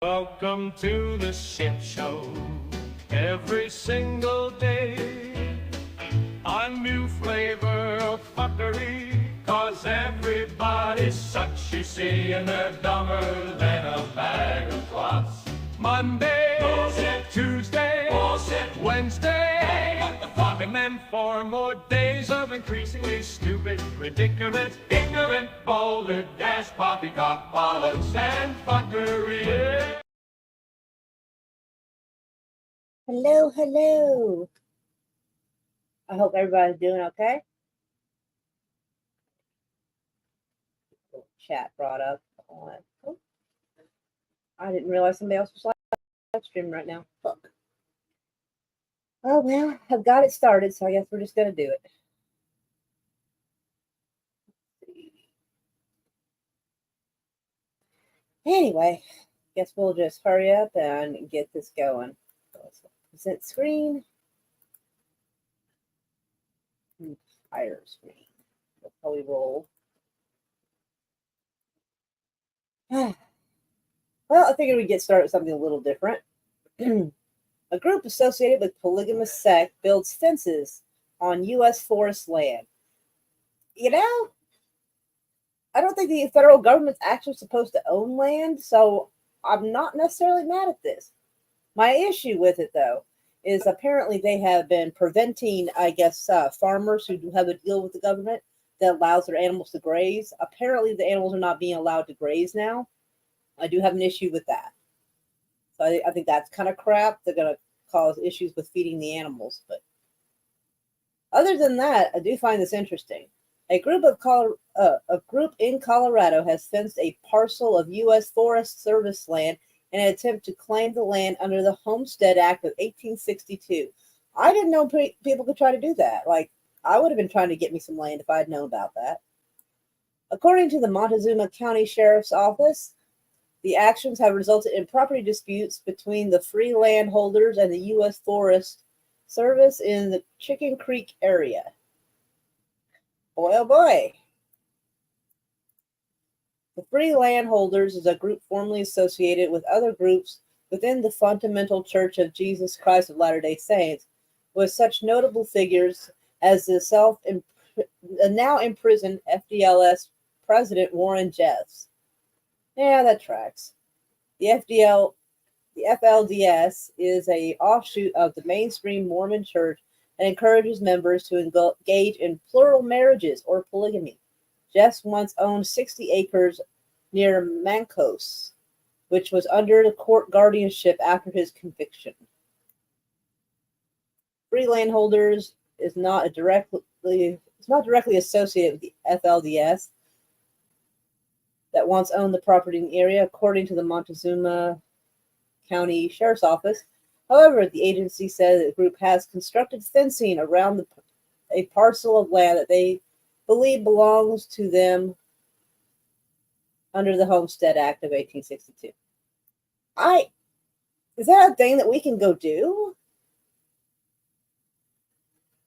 Welcome to the shit show. Every single day, a new flavor of fuckery. Cause everybody's such, you see, and they're dumber than a bag of clots. Monday, bullshit. Tuesday, bullshit. Wednesday, hey, what the fuck? And then 4 more days of increasingly stupid, ridiculous, ignorant, boulder, dash, poppycock, bollocks, and fuckery. Hello, hello. I hope everybody's doing okay. Chat brought up. Oh, I didn't realize somebody else was live streaming right now. Fuck. Oh, well, I've got it started, so I guess we're just going to do it. Anyway, guess we'll just hurry up and get this going. Present screen. Entire screen. We'll probably roll. Well, I figured we'd get started with something a little different. A group associated with polygamous sect builds fences on U.S. forest land. You know, I don't think the federal government's actually supposed to own land, so I'm not necessarily mad at this. My issue with it, though, is apparently they have been preventing, I guess, farmers who have a deal with the government that allows their animals to graze. Apparently, the animals are not being allowed to graze now. I do have an issue with that. So I think that's kind of crap. They're going to cause issues with feeding the animals. But other than that, I do find this interesting. A group in Colorado has fenced a parcel of U.S. Forest Service land in an attempt to claim the land under the Homestead Act of 1862. I didn't know people could try to do that. Like, I would have been trying to get me some land if I had known about that. According to the Montezuma County Sheriff's Office, the actions have resulted in property disputes between the free landholders and the U.S. Forest Service in the Chicken Creek area. Boy, oh boy. The Free Landholders is a group formerly associated with other groups within the Fundamental Church of Jesus Christ of Latter-day Saints, with such notable figures as the now imprisoned FDLS President Warren Jeffs. Yeah, that tracks. The FLDS is a offshoot of the mainstream Mormon Church and encourages members to engage in plural marriages or polygamy. Jeffs once owned 60 acres near Mancos, which was under the court guardianship after his conviction. Free Landholders is not directly associated with the FLDS that once owned the property in the area, according to the Montezuma County Sheriff's Office. However, the agency said the group has constructed fencing around a parcel of land that they believe belongs to them under the Homestead Act of 1862. Is that a thing that we can go do?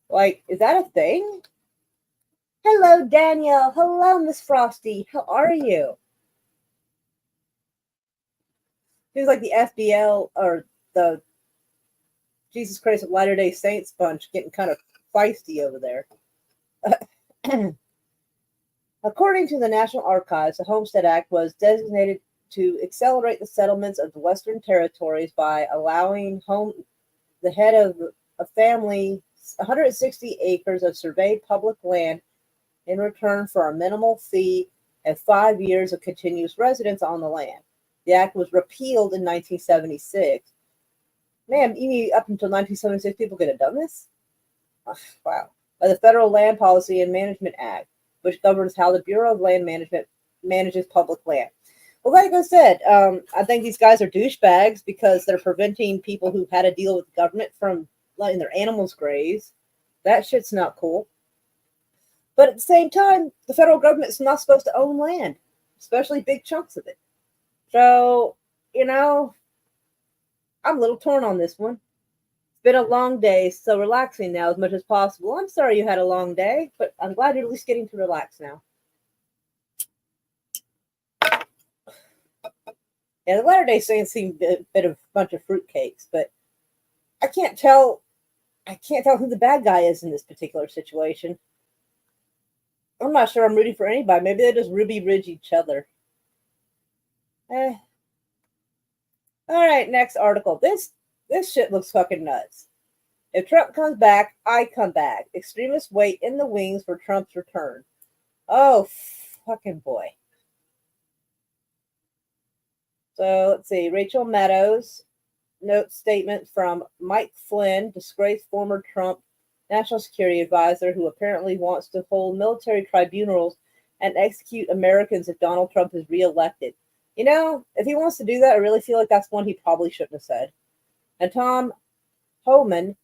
Like, is that a thing? Hello, Danielle. Hello, Miss Frosty. How are you? Seems like the FBL or the Jesus Christ of Latter-day Saints bunch getting kind of feisty over there. According to the National Archives, the Homestead Act was designated to accelerate the settlements of the Western Territories by allowing the head of a family 160 acres of surveyed public land in return for a minimal fee and 5 years of continuous residence on the land. The act was repealed in 1976. Man, you mean up until 1976 people could have done this? Oh, wow. By the Federal Land Policy and Management Act, which governs how the Bureau of Land Management manages public land. Well, like I said, I think these guys are douchebags because they're preventing people who had a deal with the government from letting their animals graze. That shit's not cool. But at the same time, the federal government is not supposed to own land, especially big chunks of it. So, I'm a little torn on this one. It's been a long day, so relaxing now as much as possible. I'm sorry you had a long day, but I'm glad you're at least getting to relax now. And the Latter-day Saints seem a bit of a bunch of fruitcakes, but I can't tell. I can't tell who the bad guy is in this particular situation. I'm not sure I'm rooting for anybody. Maybe they just Ruby Ridge each other. Eh. All right, next article. This shit looks fucking nuts. If Trump comes back, I come back. Extremists wait in the wings for Trump's return. Oh, fucking boy. So let's see. Rachel Meadows note statement from Mike Flynn, disgraced former Trump national security advisor who apparently wants to hold military tribunals and execute Americans if Donald Trump is reelected. You know, if he wants to do that, I really feel like that's one he probably shouldn't have said. And Tom Homan,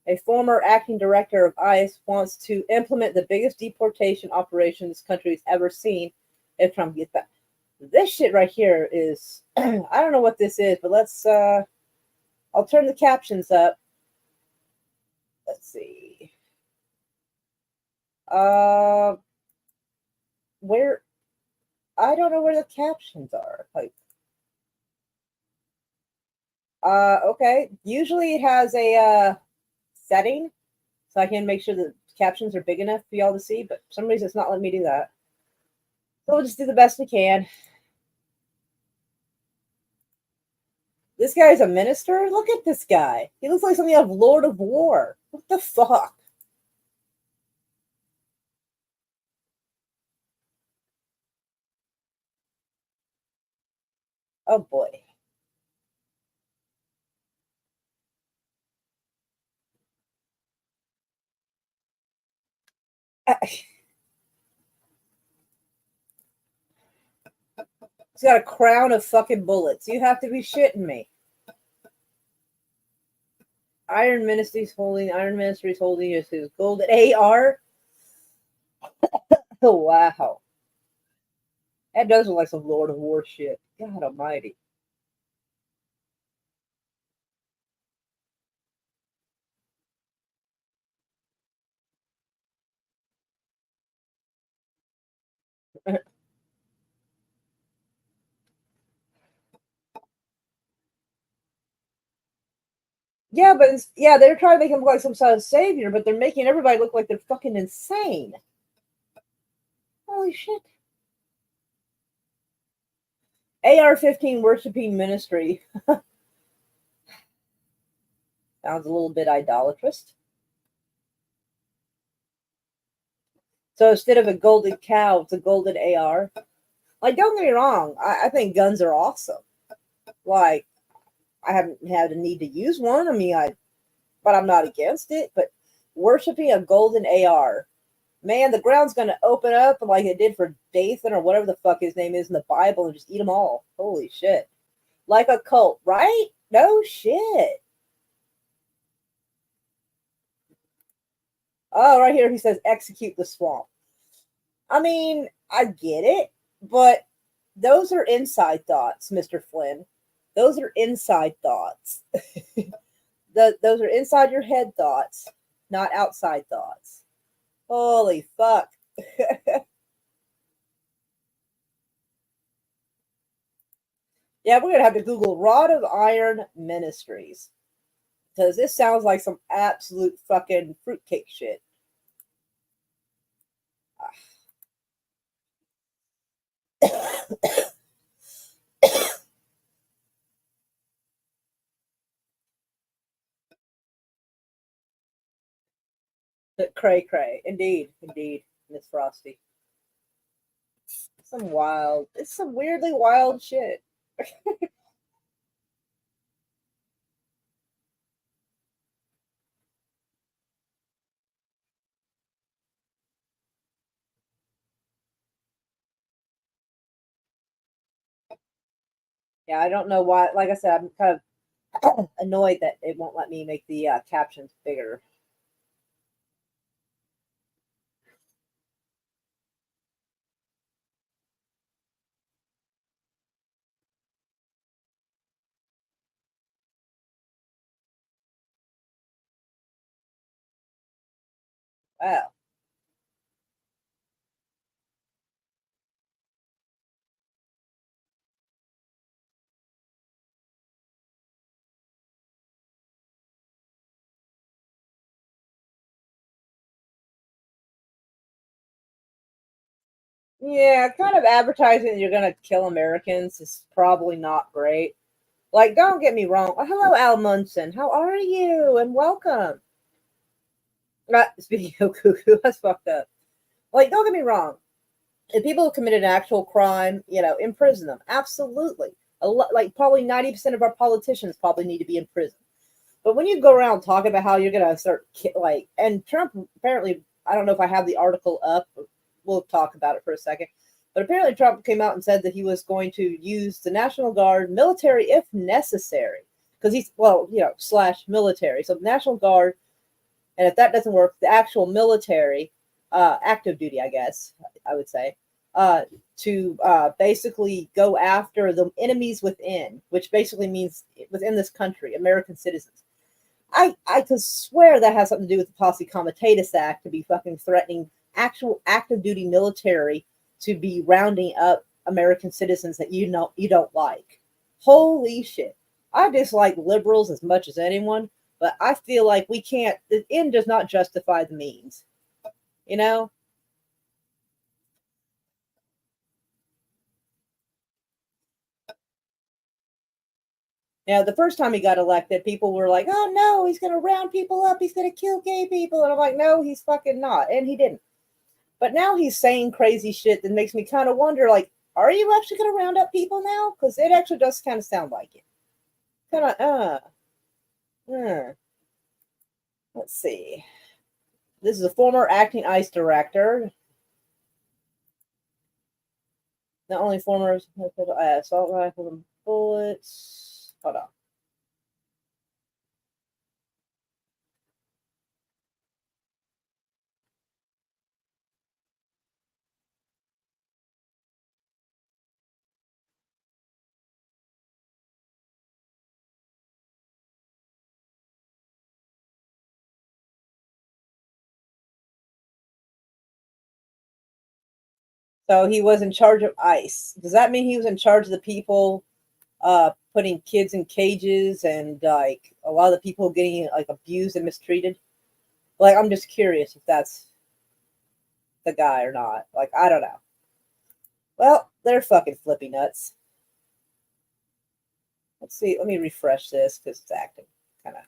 a former acting director of ICE, wants to implement the biggest deportation operation this country has ever seen if Trump gets back. This shit right here is, I don't know what this is, but I'll turn the captions up. Let's see. Where, I don't know where the captions are. Like, okay. Usually it has a, setting, so I can make sure the captions are big enough for y'all to see, but for some reason it's not letting me do that. So we'll just do the best we can. This guy's a minister? Look at this guy. He looks like something out of Lord of War. What the fuck? Oh boy. He's got a crown of fucking bullets. You have to be shitting me. Iron Ministry's holding his golden AR. Oh wow. That does look like some Lord of War shit. God almighty. Yeah, but yeah, they're trying to make him look like some sort of savior, but they're making everybody look like they're fucking insane. Holy shit. AR-15 worshiping ministry. Sounds a little bit idolatrous. So instead of a golden cow, it's a golden AR. Like, don't get me wrong, I think guns are awesome. Like, I haven't had a need to use one. I mean, but I'm not against it. But worshiping a golden AR, man, the ground's gonna open up like it did for Dathan or whatever the fuck his name is in the Bible and just eat them all. Holy shit! Like a cult, right? No shit. Oh, right here he says execute the swamp. I mean, I get it, but those are inside thoughts, Mr. Flynn. Those are inside thoughts. Those are inside your head thoughts, not outside thoughts. Holy fuck. Yeah, we're gonna have to Google Rod of Iron Ministries. Because this sounds like some absolute fucking fruitcake shit. Cray cray. Indeed, indeed, Miss Frosty. It's some weirdly wild shit. Yeah, I don't know why. Like I said, I'm kind of annoyed that it won't let me make the captions bigger. Wow. Yeah, kind of advertising that you're going to kill Americans is probably not great. Like, don't get me wrong. Oh, hello, Al Munson. How are you? And welcome. Speaking of cuckoo, that's fucked up. Like, don't get me wrong. If people have committed an actual crime, imprison them. Absolutely. Like, probably 90% of our politicians probably need to be in prison. But when you go around talking about how you're going to start, and Trump apparently, I don't know if I have the article up. We'll talk about it for a second. But apparently, Trump came out and said that he was going to use the National Guard, military if necessary, because he's, slash military. So, National Guard, and if that doesn't work, the actual military, active duty, I guess, I would say, to basically go after the enemies within, which basically means within this country, American citizens. I could swear that has something to do with the Posse Comitatus Act to be fucking threatening actual active duty military to be rounding up American citizens that you don't like. Holy shit. I dislike liberals as much as anyone, but I feel like we can't, the end does not justify the means. You know? The first time he got elected, people were like, oh no, he's going to round people up. He's going to kill gay people. And I'm like, no, he's fucking not. And he didn't. But now he's saying crazy shit that makes me kind of wonder, like, are you actually going to round up people now? Because it actually does kind of sound like it. Kind of, let's see. This is a former acting ICE director. Not only former assault rifle and bullets. Hold on. So he was in charge of ICE. Does that mean he was in charge of the people putting kids in cages and like a lot of the people getting like abused and mistreated? Like, I'm just curious if that's the guy or not. Like, I don't know. Well, they're fucking flippy nuts. Let's see. Let me refresh this because it's acting kind of.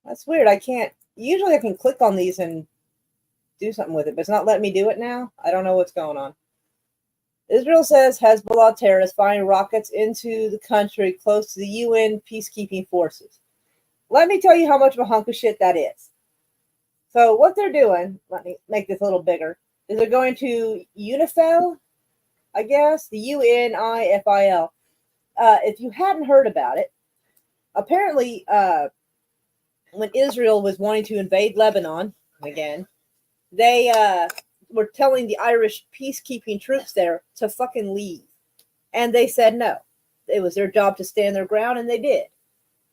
That's weird. I can't. Usually I can click on these and do something with it, but it's not letting me do it now. I don't know what's going on. Israel says Hezbollah terrorists firing rockets into the country close to the UN peacekeeping forces. Let me tell you how much of a hunk of shit that is. So what they're doing, let me make this a little bigger, is they're going to UNIFIL, I guess, the UNIFIL. If you hadn't heard about it, apparently when Israel was wanting to invade Lebanon again, they were telling the Irish peacekeeping troops there to fucking leave. And they said no. It was their job to stand their ground, and they did.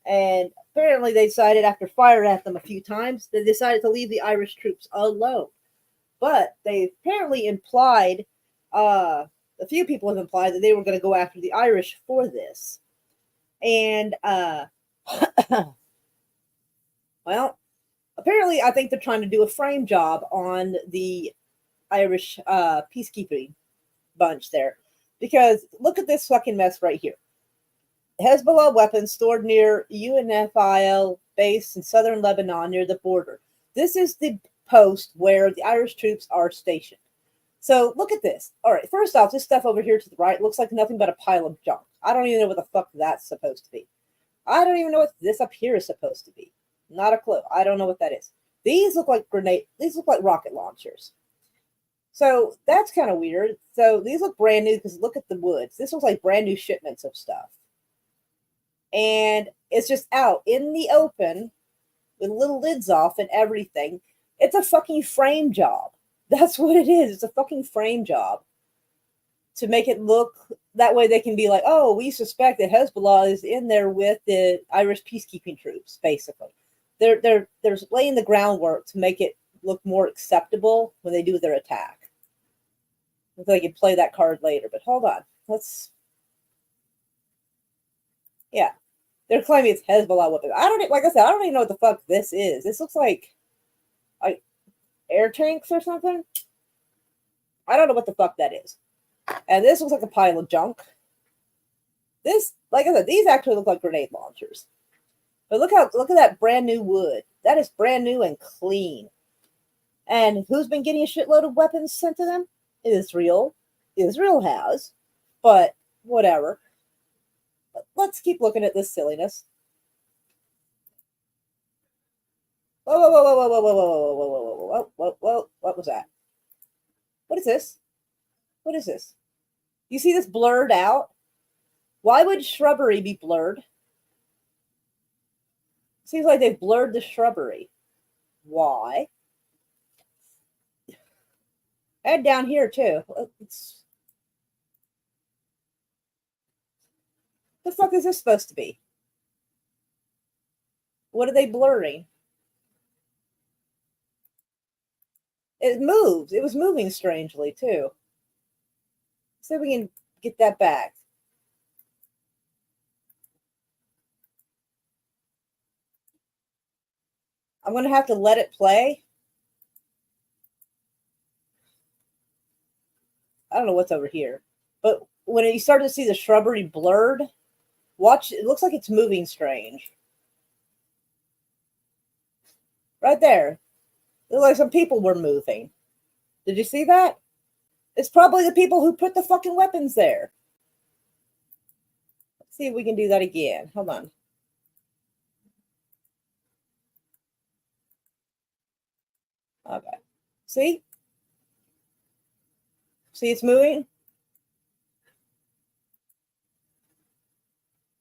And apparently they decided, after firing at them a few times, they decided to leave the Irish troops alone. But they apparently implied, a few people have implied that they were going to go after the Irish for this. And, well, apparently I think they're trying to do a frame job on the Irish peacekeeping bunch there. Because look at this fucking mess right here. Hezbollah weapons stored near UNIFIL base in southern Lebanon near the border. This is the post where the Irish troops are stationed. So look at this. All right, first off, this stuff over here to the right looks like nothing but a pile of junk. I don't even know what the fuck that's supposed to be. I don't even know what this up here is supposed to be. Not a clue. I don't know what that is. These look like these look like rocket launchers. So that's kind of weird. So these look brand new because look at the woods. This looks like brand new shipments of stuff. And it's just out in the open with little lids off and everything. It's a fucking frame job. That's what it is. It's a fucking frame job to make it look that way. They can be like, oh, we suspect that Hezbollah is in there with the Irish peacekeeping troops. Basically, they're laying the groundwork to make it look more acceptable when they do their attack. So they can play that card later. But hold on, yeah. They're claiming it's Hezbollah weapons. I don't, like I said, I don't even know what the fuck this is. This looks like air tanks or something. I don't know what the fuck that is. And this looks like a pile of junk. This, like I said, these actually look like grenade launchers. But look at that brand new wood. That is brand new and clean. And who's been getting a shitload of weapons sent to them? Israel. Israel has. But whatever. Let's keep looking at this silliness. Whoa, whoa, whoa, whoa, whoa, whoa, whoa, whoa, whoa, whoa, whoa, whoa, whoa, what was that? What is this? What is this? You see this blurred out? Why would shrubbery be blurred? Seems like they've blurred the shrubbery. Why? And down here too. The fuck is this supposed to be? What are they blurring? It moves. It was moving strangely too. See if we can get that back. I'm going to have to let it play. I don't know what's over here. But when you start to see the shrubbery blurred, watch. It looks like it's moving strange. Right there. It looks like some people were moving. Did you see that? It's probably the people who put the fucking weapons there. Let's see if we can do that again. Hold on. Okay. See? See it's moving?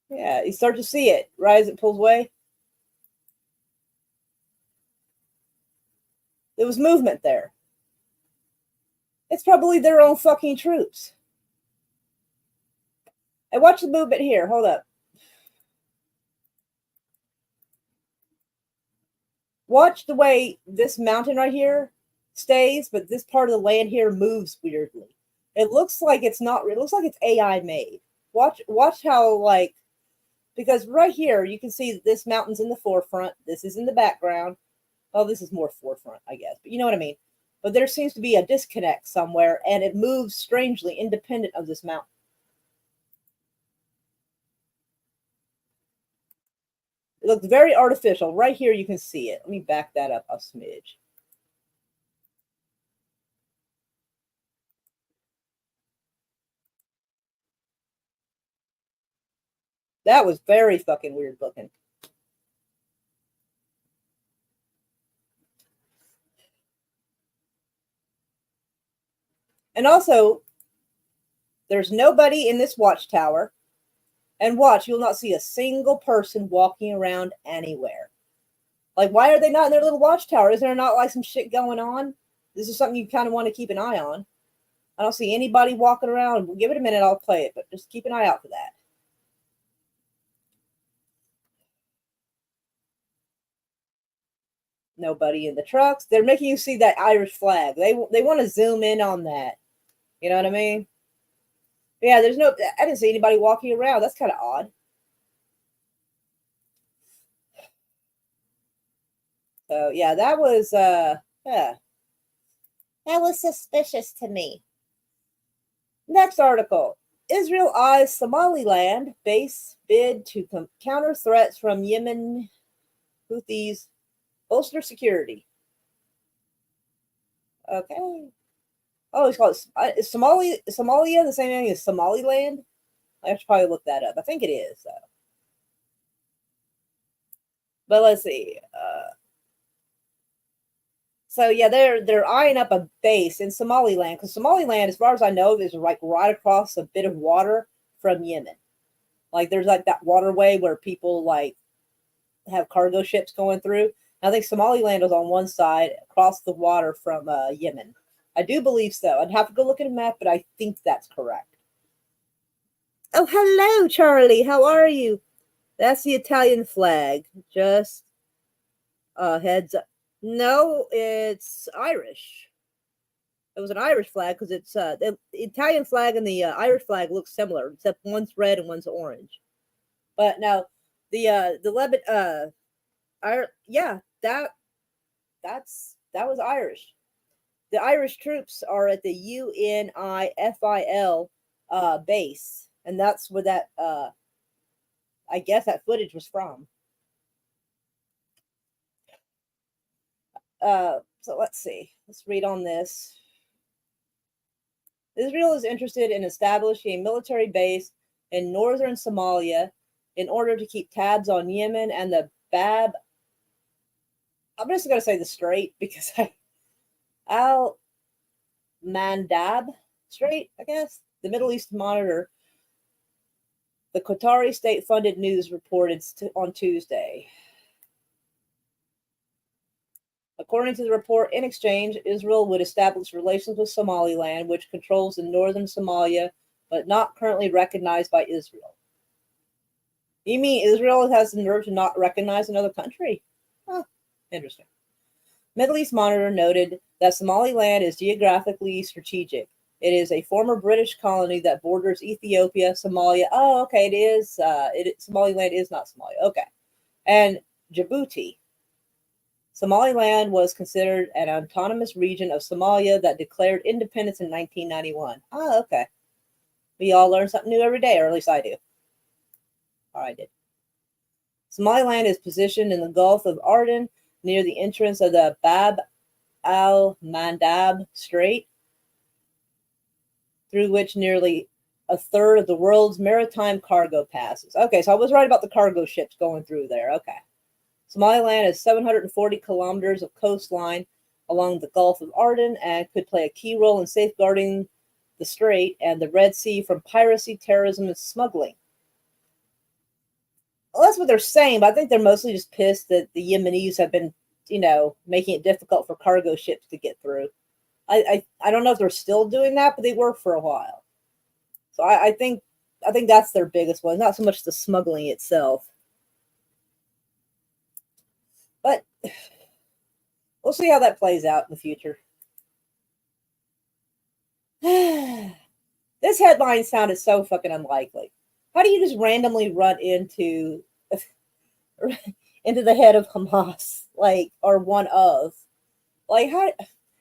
Yeah, you start to see it. Right as it pulls away. There was movement there. It's probably their own fucking troops. And watch the movement here. Hold up. Watch the way this mountain right here stays, but this part of the land here moves weirdly. It looks like it's not. It looks like it's AI made. Watch how, like, because right here you can see that this mountain's in the forefront. This is in the background. Oh, this is more forefront, I guess, but you know what I mean. But there seems to be a disconnect somewhere, and it moves strangely independent of this mountain. It looks very artificial. Right here you can see it. Let me back that up a smidge. That was very fucking weird looking. And also, there's nobody in this watchtower. And watch, you'll not see a single person walking around anywhere. Like, why are they not in their little watchtower? Is there not like some shit going on? This is something you kind of want to keep an eye on. I don't see anybody walking around. Give it a minute, I'll play it, but just keep an eye out for that. Nobody in the trucks. They're making you see that Irish flag. They want to zoom in on that. You know what I mean? Yeah, there's no. I didn't see anybody walking around. That's kind of odd. So yeah, that was that was suspicious to me. Next article. Israel eyes Somaliland base bid to counter threats from Yemen Houthis, bolster security. Okay. Oh, it's called is Somalia the same thing as Somaliland? I have to probably look that up. I think it is, though. But let's see. So yeah, they're eyeing up a base in Somaliland because Somaliland, as far as I know, is like right across a bit of water from Yemen. Like there's like that waterway where people like have cargo ships going through. I think Somaliland is on one side across the water from Yemen. I do believe so. I'd have to go look at a map, but I think that's correct. Oh, hello, Charlie. How are you? That's the Italian flag. Just heads up. No, it's Irish. It was an Irish flag because it's the Italian flag and the Irish flag look similar, except one's red and one's orange. But now the Lebanon yeah, that's That was Irish. The Irish troops are at the UNIFIL base, and that's where that I guess that footage was from. So let's see. Let's read on this. Israel is interested in establishing a military base in northern Somalia in order to keep tabs on Yemen and the Bab. I'm just going to say the Strait because Al Mandab Strait, I guess. The Middle East Monitor, the Qatari state-funded news reported on Tuesday. According to the report, in exchange, Israel would establish relations with Somaliland, which controls the northern Somalia, but not currently recognized by Israel. You mean Israel has the nerve to not recognize another country? Huh, interesting. Middle East Monitor noted that Somaliland is geographically strategic. It is a former British colony that borders Ethiopia, Somalia. Oh, okay, it is. Somaliland is not Somalia. Okay. And Djibouti. Somaliland was considered an autonomous region of Somalia that declared independence in 1991. Oh, okay. We all learn something new every day, or at least I do. Or I did. Somaliland is positioned in the Gulf of Aden near the entrance of the Bab al-Mandab Strait, through which nearly a third of the world's maritime cargo passes. Okay, so I was right about the cargo ships going through there. Okay. Somaliland has 740 kilometers of coastline along the Gulf of Aden and could play a key role in safeguarding the strait and the Red Sea from piracy, terrorism, and smuggling. Well, that's what they're saying, but I think they're mostly just pissed that the Yemenis have been, making it difficult for cargo ships to get through. I don't know if they're still doing that, but they were for a while. So I think that's their biggest one, not so much the smuggling itself. But we'll see how that plays out in the future. This headline sounded so fucking unlikely. How do you just randomly run into the head of Hamas, or one of? How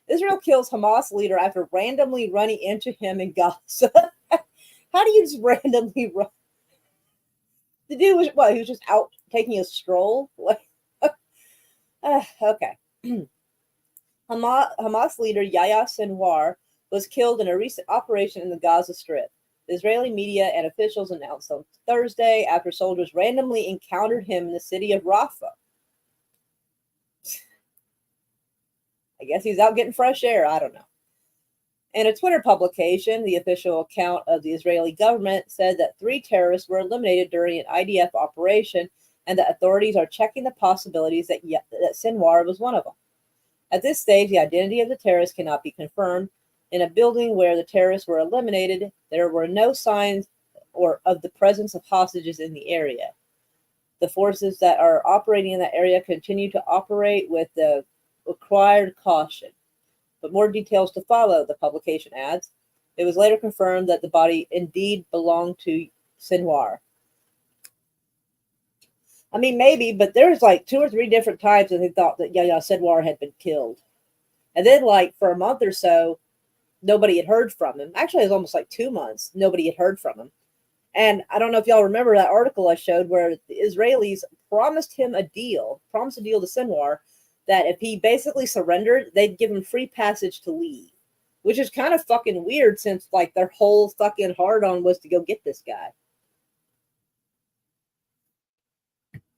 Israel kills Hamas leader after randomly running into him in Gaza. How do you just randomly run? The dude was what? He was just out taking a stroll. Okay. Hamas leader Yahya Sinwar was killed in a recent operation in the Gaza Strip. Israeli media and officials announced on Thursday after soldiers randomly encountered him in the city of Rafah. I guess he's out getting fresh air. I don't know. In a Twitter publication, the official account of the Israeli government said that 3 terrorists were eliminated during an IDF operation and that authorities are checking the possibilities that Sinwar was one of them. At this stage, the identity of the terrorists cannot be confirmed. In a building where the terrorists were eliminated, there were no signs of the presence of hostages in the area. The forces that are operating in that area continue to operate with the required caution. But more details to follow, the publication adds. It was later confirmed that the body indeed belonged to Sinwar. I mean, maybe, but there's 2 or 3 different times that they thought that Yahya Sinwar had been killed. And then, for a month or so, nobody had heard from him. Actually, it was almost 2 months. Nobody had heard from him. And I don't know if y'all remember that article I showed where the Israelis promised a deal to Sinwar, that if he basically surrendered, they'd give him free passage to leave. Which is kind of fucking weird since, their whole fucking hard-on was to go get this guy.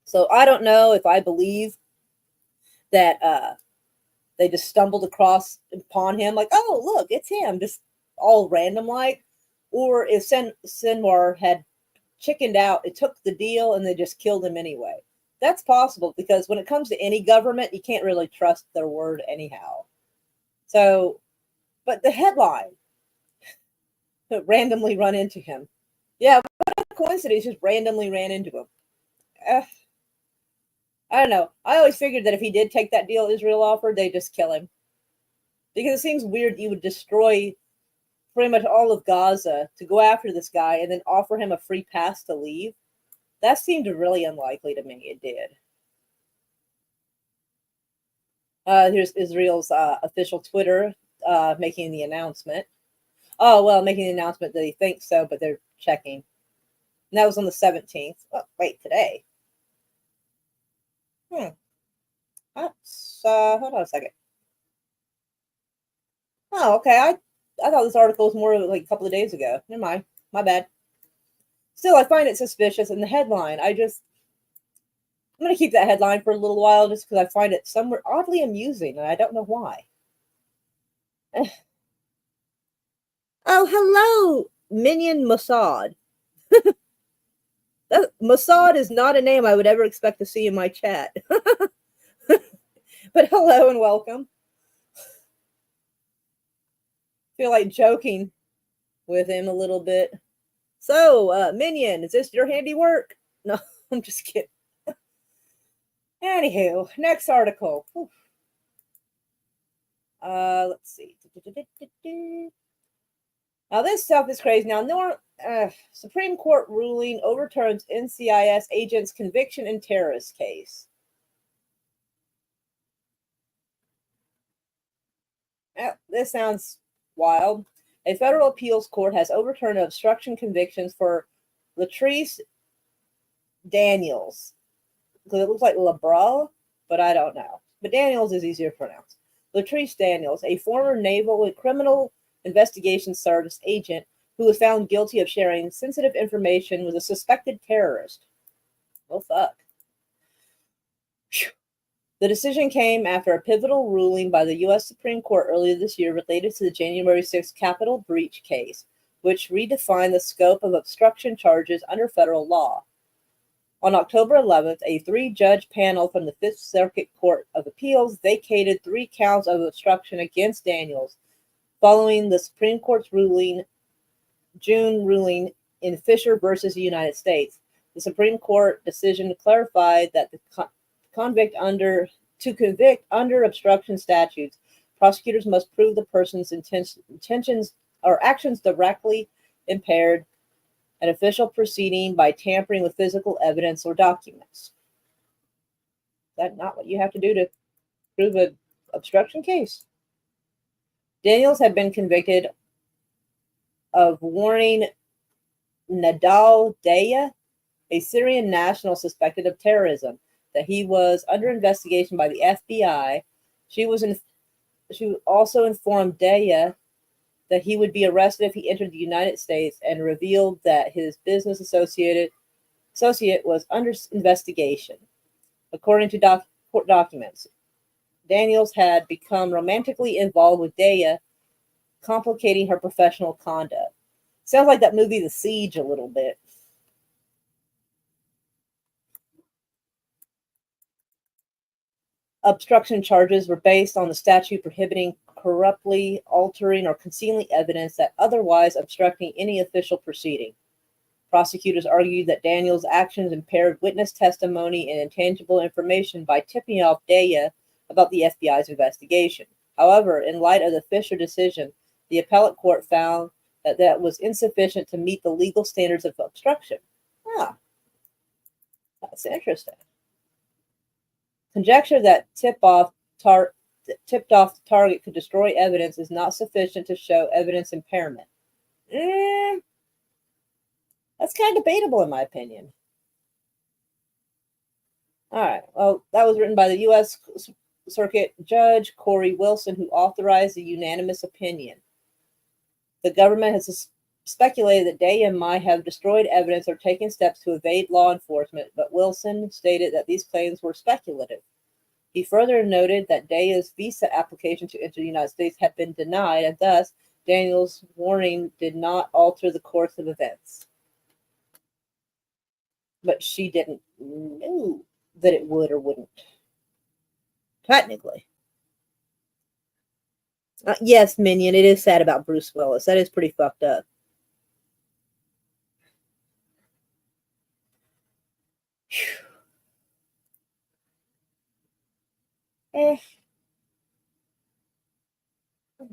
So I don't know if I believe that they just stumbled upon him, oh, look, it's him, just all random or if Sinwar had chickened out, it took the deal, and they just killed him anyway. That's possible, because when it comes to any government, you can't really trust their word anyhow. So, but the headline, randomly run into him. Yeah, what a coincidence, just randomly ran into him. I don't know. I always figured that if he did take that deal Israel offered, they'd just kill him. Because it seems weird you would destroy pretty much all of Gaza to go after this guy and then offer him a free pass to leave. That seemed really unlikely to me. It did. Here's Israel's official Twitter making the announcement. Oh, well, making the announcement that they think so, but they're checking. And that was on the 17th. Oh, wait, today. That's, hold on a second. Oh, okay. I thought this article was more like a couple of days ago. Never mind. My bad. Still, I find it suspicious in the headline. I'm going to keep that headline for a little while just because I find it somewhat oddly amusing, and I don't know why. Oh, hello, Minion Mossad. Mossad is not a name I would ever expect to see in my chat. But hello and welcome. Feel like joking with him a little bit. So, Minion, is this your handiwork? No, I'm just kidding. Anywho, next article. Let's see. Now, this stuff is crazy. Now, Supreme Court ruling overturns NCIS agent's conviction in terrorist case. This sounds wild. A federal appeals court has overturned obstruction convictions for Latrice Daniels. Because it looks like LeBron, but I don't know. But Daniels is easier to pronounce. Latrice Daniels, a former Naval Criminal Investigation Service agent who was found guilty of sharing sensitive information with a suspected terrorist. Oh, fuck. The decision came after a pivotal ruling by the U.S. Supreme Court earlier this year related to the January 6th Capitol breach case, which redefined the scope of obstruction charges under federal law. On October 11th, a three-judge panel from the Fifth Circuit Court of Appeals vacated 3 counts of obstruction against Daniels, following the Supreme Court's June ruling in Fisher versus the United States. The Supreme Court decision clarified that to convict under obstruction statutes, prosecutors must prove the person's intentions or actions directly impaired an official proceeding by tampering with physical evidence or documents. Is that not what you have to do to prove an obstruction case? Daniels had been convicted of warning Nadal Daya, a Syrian national suspected of terrorism, that he was under investigation by the FBI. She also informed Daya that he would be arrested if he entered the United States, and revealed that his business associate was under investigation. According to court documents, Daniels had become romantically involved with Daya, complicating her professional conduct. Sounds like that movie The Siege a little bit. Obstruction charges were based on the statute prohibiting corruptly altering or concealing evidence that otherwise obstructing any official proceeding. Prosecutors argued that Daniels' actions impaired witness testimony and intangible information by tipping off Daya about the FBI's investigation. However, in light of the Fisher decision, the appellate court found that was insufficient to meet the legal standards of obstruction. Ah, that's interesting. Conjecture that tipped off the target could destroy evidence is not sufficient to show evidence impairment. That's kind of debatable, in my opinion. All right. Well, that was written by the U.S. Circuit Judge Corey Wilson, who authorized the unanimous opinion. The government has speculated that Daya might have destroyed evidence or taken steps to evade law enforcement, but Wilson stated that these claims were speculative. He further noted that Daya's visa application to enter the United States had been denied, and thus Daniels' warning did not alter the course of events. But she didn't know that it would or wouldn't. Technically. Yes, Minion, it is sad about Bruce Willis. That is pretty fucked up. Not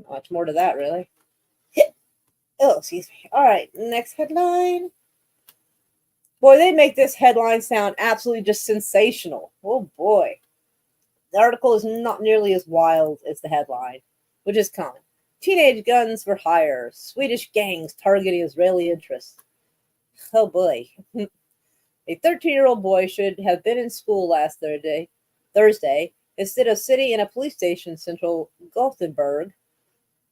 much more to that, really. Oh, excuse me. All right, next headline. Boy, they make this headline sound absolutely just sensational. Oh, boy. The article is not nearly as wild as the headline, which is common. Teenage guns for hire. Swedish gangs targeting Israeli interests. Oh boy. A 13-year-old boy should have been in school last Thursday, instead of sitting in a police station in central Gothenburg.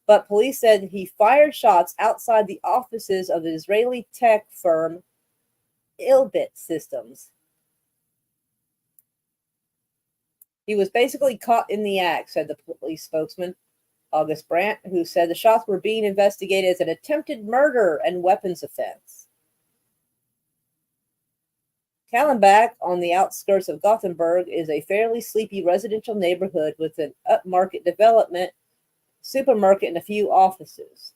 But police said he fired shots outside the offices of the Israeli tech firm Ilbit Systems. He was basically caught in the act, said the police spokesman, August Brandt, who said the shots were being investigated as an attempted murder and weapons offense. Kallenbach, on the outskirts of Gothenburg, is a fairly sleepy residential neighborhood with an upmarket development, supermarket, and a few offices.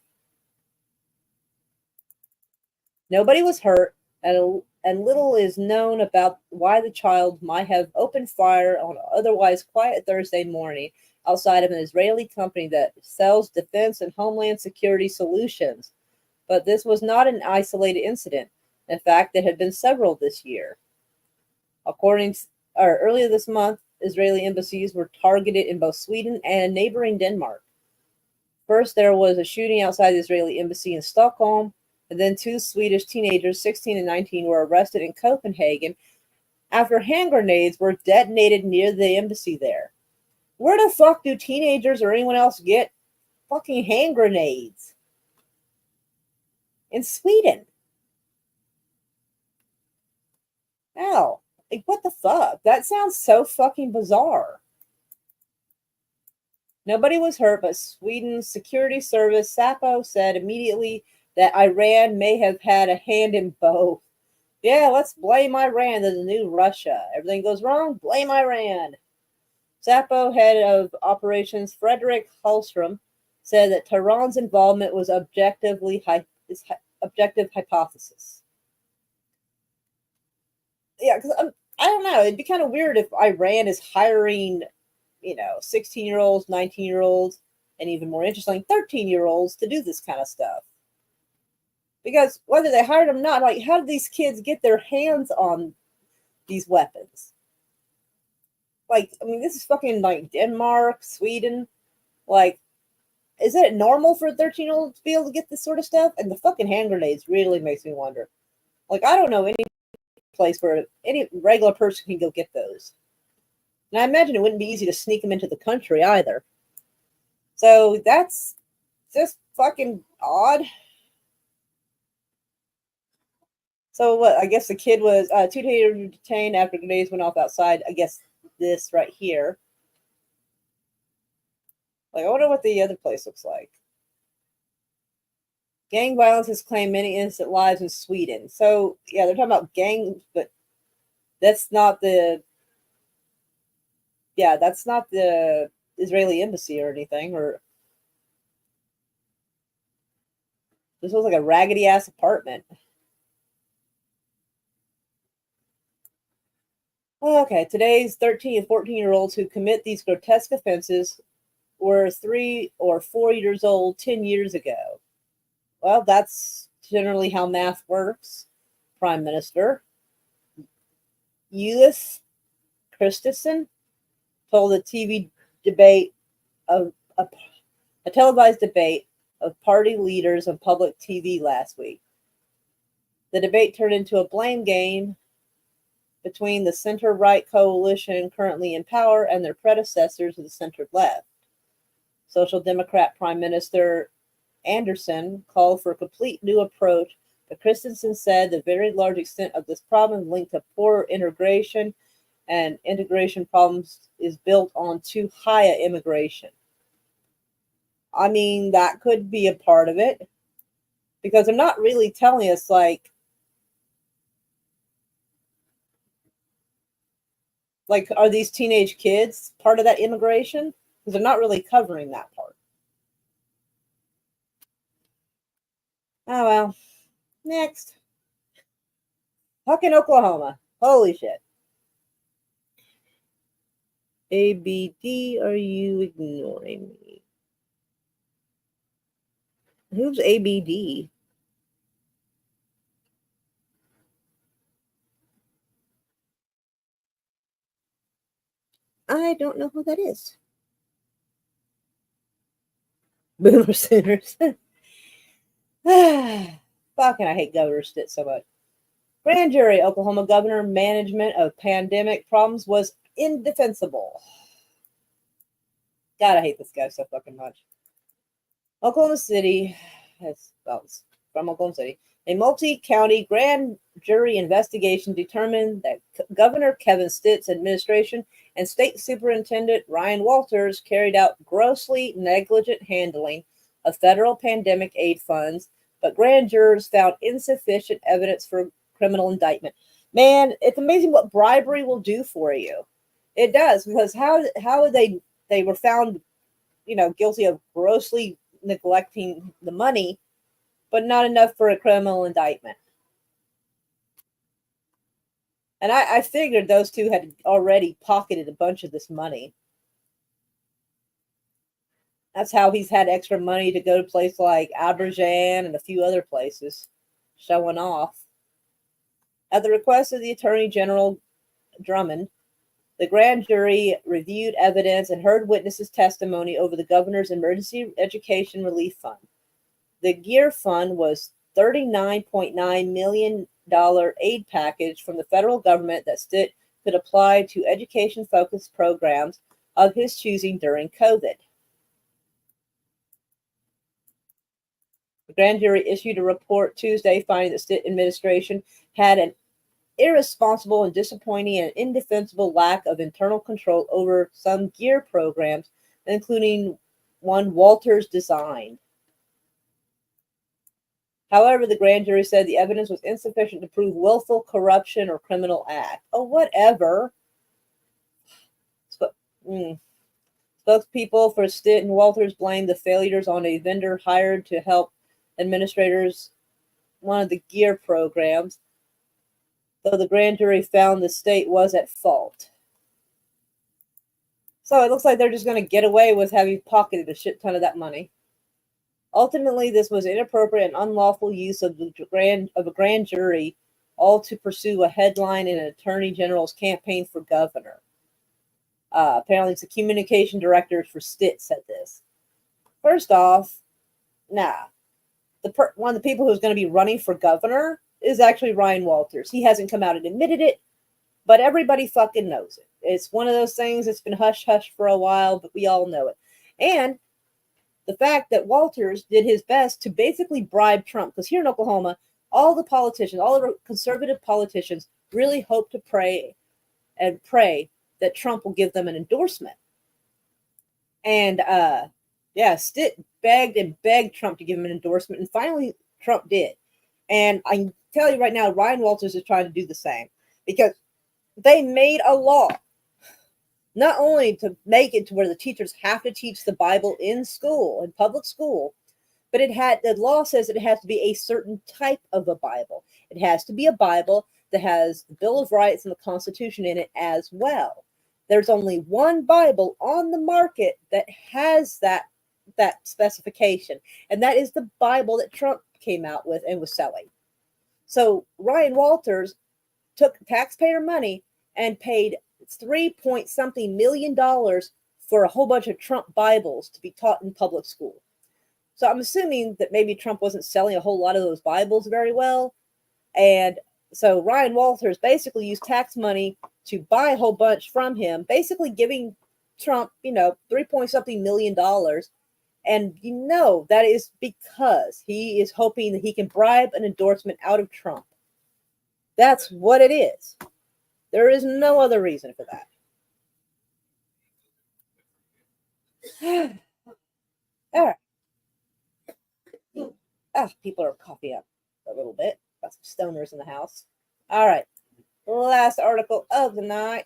Nobody was hurt, and little is known about why the child might have opened fire on an otherwise quiet Thursday morning outside of an Israeli company that sells defense and homeland security solutions. But this was not an isolated incident. In fact, there had been several this year. Earlier this month, Israeli embassies were targeted in both Sweden and neighboring Denmark. First, there was a shooting outside the Israeli embassy in Stockholm, and then two Swedish teenagers, 16 and 19, were arrested in Copenhagen after hand grenades were detonated near the embassy there. Where the fuck do teenagers or anyone else get fucking hand grenades? In Sweden. Ow. Like, what the fuck? That sounds so fucking bizarre. Nobody was hurt, but Sweden's security service, SAPO, said immediately that Iran may have had a hand in both. Yeah, let's blame Iran. There's a new Russia. Everything goes wrong, blame Iran. SAPO head of operations Frederick Hallstrom said that Tehran's involvement was objective hypothesis. Yeah, because I don't know. It'd be kind of weird if Iran is hiring, 16-year-olds, 19-year-olds, and even more interesting, 13-year-olds to do this kind of stuff. Because whether they hired them or not, like, how did these kids get their hands on these weapons? Like, I mean, this is fucking, like, Denmark, Sweden. Like, is it normal for a 13-year-old to be able to get this sort of stuff? And the fucking hand grenades really makes me wonder. Like, I don't know any place where any regular person can go get those. And I imagine it wouldn't be easy to sneak them into the country either. So that's just fucking odd. So what? I guess the kid was two teenagers detained after grenades went off outside. I guess this right here. Like, I wonder what the other place looks like. Gang violence has claimed many innocent lives in Sweden. So yeah, they're talking about gangs, but that's not the. Yeah, that's not the Israeli embassy or anything. Or this looks like a raggedy ass apartment. Okay, today's 13 and 14-year-olds who commit these grotesque offenses were 3 or 4 years old 10 years ago. Well, that's generally how math works, Prime Minister. Ulf Kristersson told a televised debate of party leaders on public TV last week. The debate turned into a blame game between the center-right coalition currently in power and their predecessors of the center-left. Social Democrat Prime Minister Anderson called for a complete new approach, but Christensen said the very large extent of this problem linked to poor integration, and integration problems is built on too high an immigration. I mean, that could be a part of it, because they're not really telling us, like are these teenage kids part of that immigration? Because they're not really covering that part. Oh well. Next. Fucking Oklahoma. Holy shit. ABD, are you ignoring me? Who's ABD? I I don't know who that is. Boomer Sooners. Fucking, I hate Governor Stitt so much. Grand jury, Oklahoma governor management of pandemic problems was indefensible. God, I hate this guy so fucking much. Oklahoma City, it's from Oklahoma City. A multi-county grand jury investigation determined that Governor Kevin Stitt's administration and State Superintendent Ryan Walters carried out grossly negligent handling of federal pandemic aid funds, but grand jurors found insufficient evidence for criminal indictment. Man, it's amazing what bribery will do for you. It does, because how they were found, guilty of grossly neglecting the money, but not enough for a criminal indictment. And I figured those two had already pocketed a bunch of this money. That's how he's had extra money to go to places like Aberjan and a few other places, showing off. At the request of the Attorney General Drummond, the grand jury reviewed evidence and heard witnesses' testimony over the governor's Emergency Education Relief Fund. The GEAR Fund was $39.9 million aid package from the federal government that Stitt could apply to education-focused programs of his choosing during COVID. The grand jury issued a report Tuesday finding that Stitt administration had an irresponsible and disappointing and indefensible lack of internal control over some GEAR programs, including one Walters designed. However, the grand jury said the evidence was insufficient to prove willful corruption or criminal act. Oh, whatever. Spokespeople for Stitt and Walters blamed the failures on a vendor hired to help administrators one of the GEAR programs, though the grand jury found the state was at fault. So it looks like they're just going to get away with having pocketed a shit ton of that money. Ultimately, this was inappropriate and unlawful use of a grand jury, all to pursue a headline in an attorney general's campaign for governor. Apparently, it's the communication director for Stitt said this. First off, one of the people who's going to be running for governor is actually Ryan Walters. He hasn't come out and admitted it, but everybody fucking knows it. It's one of those things that's been hush-hush for a while, but we all know it. And the fact that Walters did his best to basically bribe Trump, because here in Oklahoma, all the politicians, all the conservative politicians really hope to pray that Trump will give them an endorsement. And Stitt begged and begged Trump to give him an endorsement, and finally Trump did. And I can tell you right now, Ryan Walters is trying to do the same, because they made a law not only to make it to where the teachers have to teach the Bible in school, in public school, but the law says that it has to be a certain type of a Bible. It has to be a Bible that has the Bill of Rights and the Constitution in it as well. There's only one Bible on the market that has that specification, and that is the Bible that Trump came out with and was selling. So Ryan Walters took taxpayer money and paid $3-something million for a whole bunch of Trump Bibles to be taught in public school. So I'm assuming that maybe Trump wasn't selling a whole lot of those Bibles very well. And so Ryan Walters basically used tax money to buy a whole bunch from him, basically giving Trump, $3-something million. And that is because he is hoping that he can bribe an endorsement out of Trump. That's what it is. There is no other reason for that. All right. People are coughing up a little bit. Got some stoners in the house. All right. Last article of the night.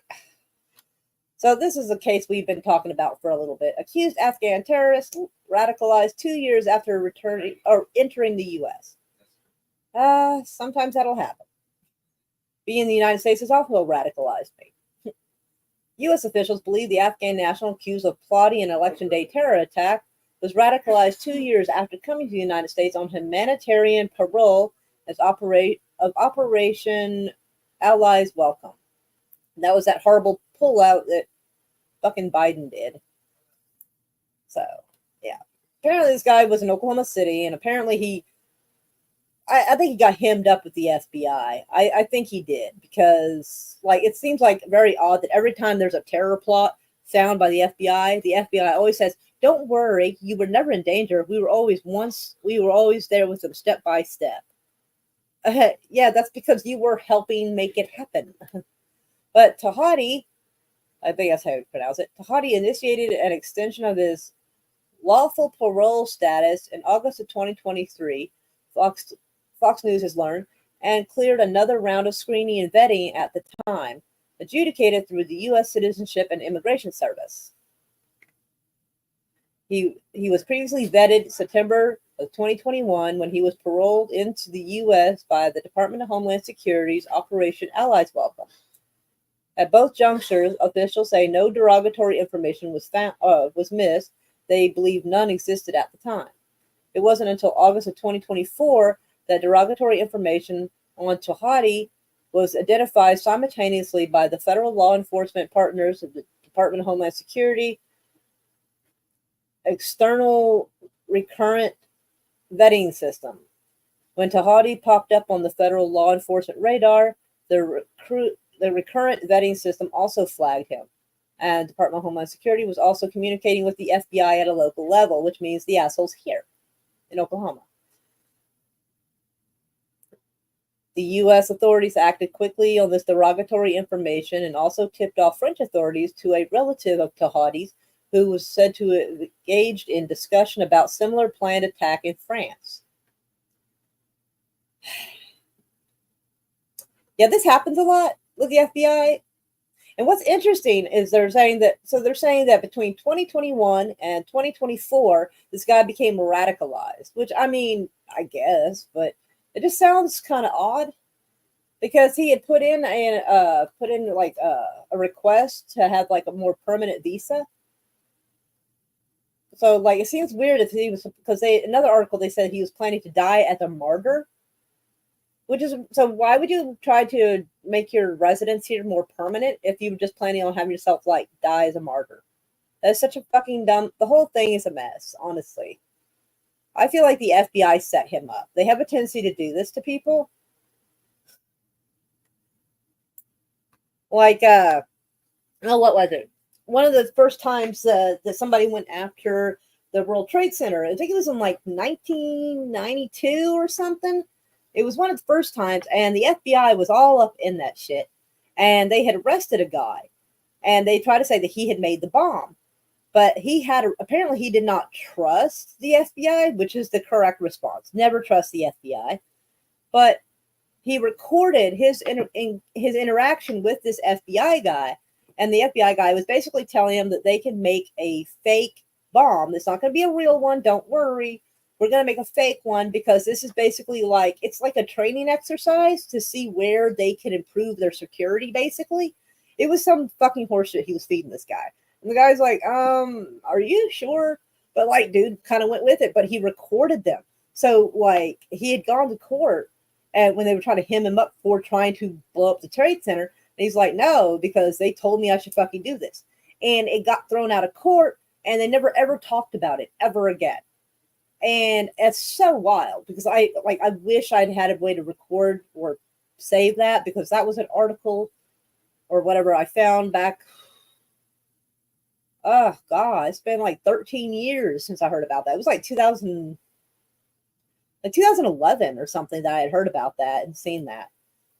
So this is a case we've been talking about for a little bit. Accused Afghan terrorist radicalized 2 years after entering the U.S. Sometimes that'll happen. Being in the United States has also radicalized me. U.S. officials believe the Afghan national accused of plotting an election day terror attack was radicalized 2 years after coming to the United States on humanitarian parole as Operation Allies Welcome. And that was that horrible pullout that fucking Biden did. So, yeah. Apparently this guy was in Oklahoma City, and apparently I think he got hemmed up with the FBI. I think he did, because like it seems like very odd that every time there's a terror plot found by the FBI always says, "Don't worry, you were never in danger. We were always there with them step by step." Yeah, that's because you were helping make it happen. But Tahadi, I think that's how you pronounce it, Tahadi initiated an extension of his lawful parole status in August of 2023. Fox News has learned, and cleared another round of screening and vetting at the time, adjudicated through the U.S. Citizenship and Immigration Service. He was previously vetted September of 2021 when he was paroled into the U.S. by the Department of Homeland Security's Operation Allies Welcome. At both junctures, officials say no derogatory information was missed. They believe none existed at the time. It wasn't until August of 2024 that derogatory information on Tahadi was identified simultaneously by the federal law enforcement partners of the Department of Homeland Security, external recurrent vetting system. When Tahadi popped up on the federal law enforcement radar, the recurrent vetting system also flagged him. And the Department of Homeland Security was also communicating with the FBI at a local level, which means the assholes here in Oklahoma. The U.S. authorities acted quickly on this derogatory information and also tipped off French authorities to a relative of Tahadi's who was said to have engaged in discussion about similar planned attack in France. Yeah, this happens a lot with the FBI. And what's interesting is they're saying that between 2021 and 2024, this guy became radicalized, which I mean, I guess, but it just sounds kind of odd, because he had put in a request to have like a more permanent visa. So like it seems weird if he was, because another article they said he was planning to die as a martyr, which is, so why would you try to make your residence here more permanent if you were just planning on having yourself like die as a martyr? That's such a fucking dumb. The whole thing is a mess, honestly. I feel like the FBI set him up. They have a tendency to do this to people. Like, oh, what was it? One of the first times that somebody went after the World Trade Center, I think it was in like 1992 or something. It was one of the first times, and the FBI was all up in that shit. And they had arrested a guy, and they tried to say that he had made the bomb. But apparently he did not trust the FBI, which is the correct response. Never trust the FBI. But he recorded his interaction with this FBI guy, and the FBI guy was basically telling him that they can make a fake bomb. It's not going to be a real one. Don't worry. We're going to make a fake one, because this is basically it's like a training exercise to see where they can improve their security, basically. It was some fucking horseshit he was feeding this guy. And the guy's like, are you sure? But dude kind of went with it, but he recorded them. So he had gone to court, and when they were trying to hem him up for trying to blow up the Trade Center, and he's like, no, because they told me I should fucking do this. And it got thrown out of court, and they never ever talked about it ever again. And it's so wild, because I wish I'd had a way to record or save that, because that was an article or whatever I found back. Oh God, it's been 13 years since I heard about that. It was 2011 or something that I had heard about that and seen that.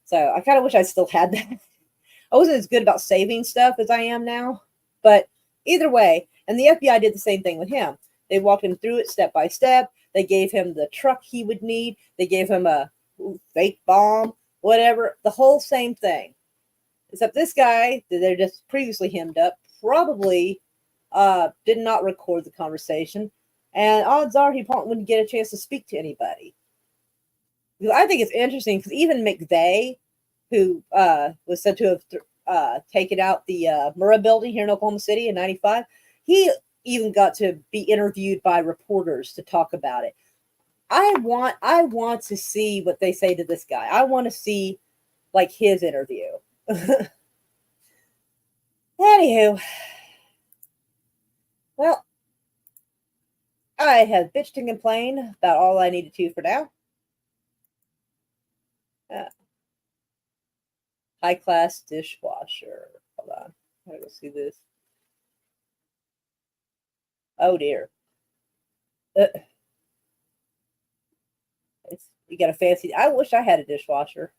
So I kind of wish I still had that. I wasn't as good about saving stuff as I am now, but either way, and the FBI did the same thing with him. They walked him through it step by step. They gave him the truck he would need. They gave him a fake bomb, whatever, the whole same thing. Except this guy, they're just previously hemmed up, probably did not record the conversation. And odds are he probably wouldn't get a chance to speak to anybody. Because I think it's interesting, because even McVeigh, who was said to have taken out the Murrah building here in Oklahoma City in 95, he even got to be interviewed by reporters to talk about it. I want to see what they say to this guy. I want to see his interview. Anywho, Well, I have bitched and complained about all I needed to for now. Uh, high class dishwasher. Hold on. I gotta go see this. Oh dear. Uh, you got a fancy. I wish I had a dishwasher.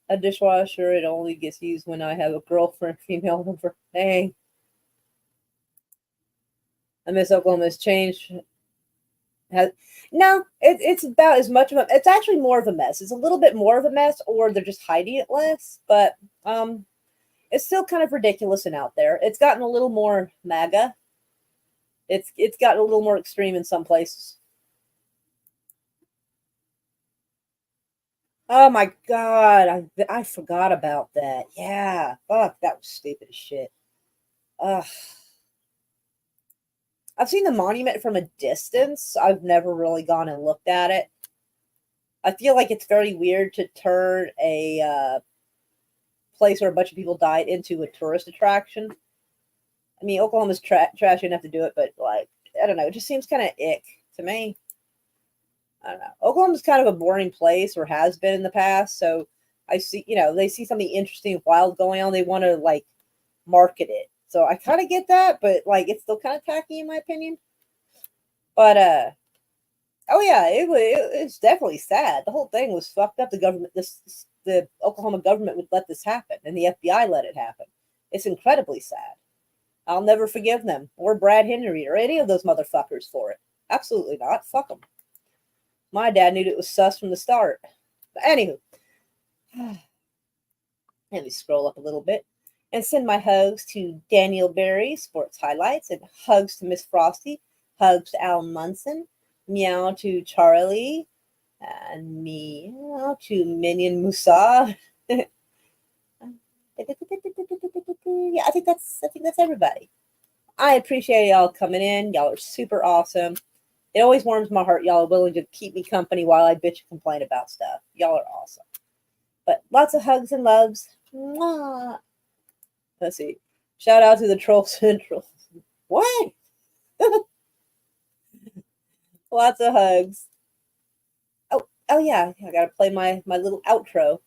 A dishwasher, it only gets used when I have a girlfriend, female over. Dang. I miss Oklahoma's changed. No, it's about as much of a. It's actually more of a mess. It's a little bit more of a mess, or they're just hiding it less. But it's still kind of ridiculous and out there. It's gotten a little more MAGA. It's gotten a little more extreme in some places. Oh my god, I forgot about that. Yeah, fuck, that was stupid as shit. Ugh. I've seen the monument from a distance. I've never really gone and looked at it. I feel like it's very weird to turn a place where a bunch of people died into a tourist attraction. I mean, Oklahoma's trashy enough to do it, but like, I don't know. It just seems kind of ick to me. I don't know. Oklahoma's kind of a boring place, or has been in the past. So I see, they see something interesting, wild going on. They want to like market it. So I kind of get that, but like, it's still kind of tacky in my opinion. But oh yeah, it's definitely sad. The whole thing was fucked up. The government, the Oklahoma government would let this happen, and the FBI let it happen. It's incredibly sad. I'll never forgive them, or Brad Henry, or any of those motherfuckers for it. Absolutely not. Fuck them. My dad knew it was sus from the start. But anywho, let me scroll up a little bit and send my hugs to Daniel Berry, Sports Highlights, and hugs to Miss Frosty, hugs to Al Munson, meow to Charlie, and meow to Minion Musa. Yeah, I think that's everybody. I appreciate y'all coming in. Y'all are super awesome. It always warms my heart. Y'all are willing to keep me company while I bitch and complain about stuff. Y'all are awesome. But lots of hugs and loves. Mwah. Let's see. Shout out to the Troll Central. What? Lots of hugs. Oh yeah. I gotta play my little outro.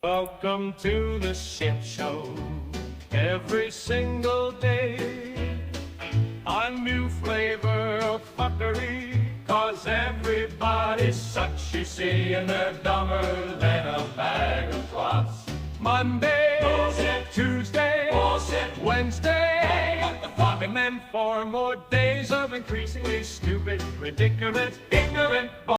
Welcome to the ship show. Every single day, a new flavor of fuckery. 'Cause everybody's such, you see, and they're dumber than a bag of clots. Monday, bullshit. Tuesday, bullshit. Wednesday, and then 4 more days of increasingly stupid, ridiculous, ignorant